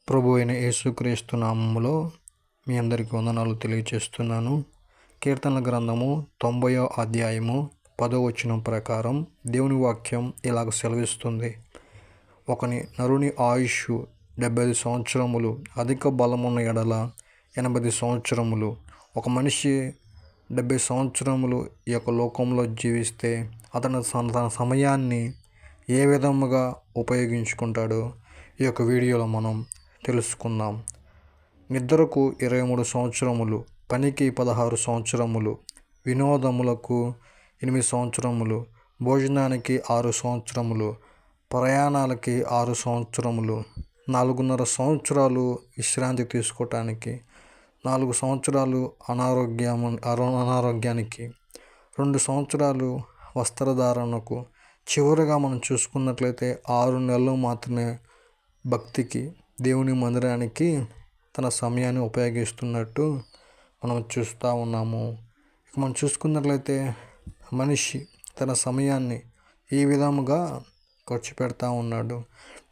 ప్రభు అయిన యేసుక్రీస్తు నామములో మీ అందరికీ వందనాలు తెలియజేస్తున్నాను. కీర్తనల గ్రంథము 90వ అధ్యాయము 10వ వచనం ప్రకారం దేవుని వాక్యం ఇలాగ సెలవిస్తుంది. ఒకని నరుని ఆయుష్ 75 సంవత్సరములు, అధిక బలమున్న ఎడల 80 సంవత్సరములు. ఒక మనిషి 70 సంవత్సరములు ఈ యొక్క లోకంలో జీవిస్తే అతను తన సమయాన్ని ఏ విధముగా ఉపయోగించుకుంటాడో ఈ యొక్క వీడియోలో మనం తెలుసుకుందాం. నిద్రకు 23 సంవత్సరములు, పనికి 16 సంవత్సరములు, వినోదములకు 8 సంవత్సరములు, భోజనానికి 6 సంవత్సరములు, ప్రయాణాలకి 6 సంవత్సరములు, 4.5 సంవత్సరాలు విశ్రాంతి తీసుకోవటానికి, 4 సంవత్సరాలు అనారోగ్యానికి, 2 సంవత్సరాలు వస్త్రధారణకు, చివరిగా మనం చూసుకున్నట్లయితే 6 నెలలు మాత్రమే భక్తికి, దేవుని మందిరానికి తన సమయాన్ని ఉపయోగిస్తున్నట్టు మనం చూస్తూ ఉన్నాము. మనం చూసుకున్నట్లయితే మనిషి తన సమయాన్ని ఈ విధముగా ఖర్చు పెడతా ఉన్నాడు.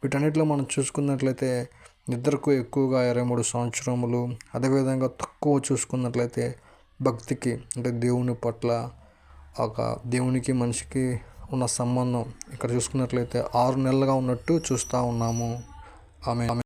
వీటన్నిటిలో మనం చూసుకున్నట్లయితే నిద్రకు ఎక్కువగా 23 సంవత్సరములు, అదేవిధంగా తక్కువ చూసుకున్నట్లయితే భక్తికి, అంటే దేవుని పట్ల దేవునికి మనిషికి ఉన్న సంబంధం ఇక్కడ చూసుకున్నట్లయితే 6 నెలలుగా ఉన్నట్టు చూస్తూ ఉన్నాము. ఆమె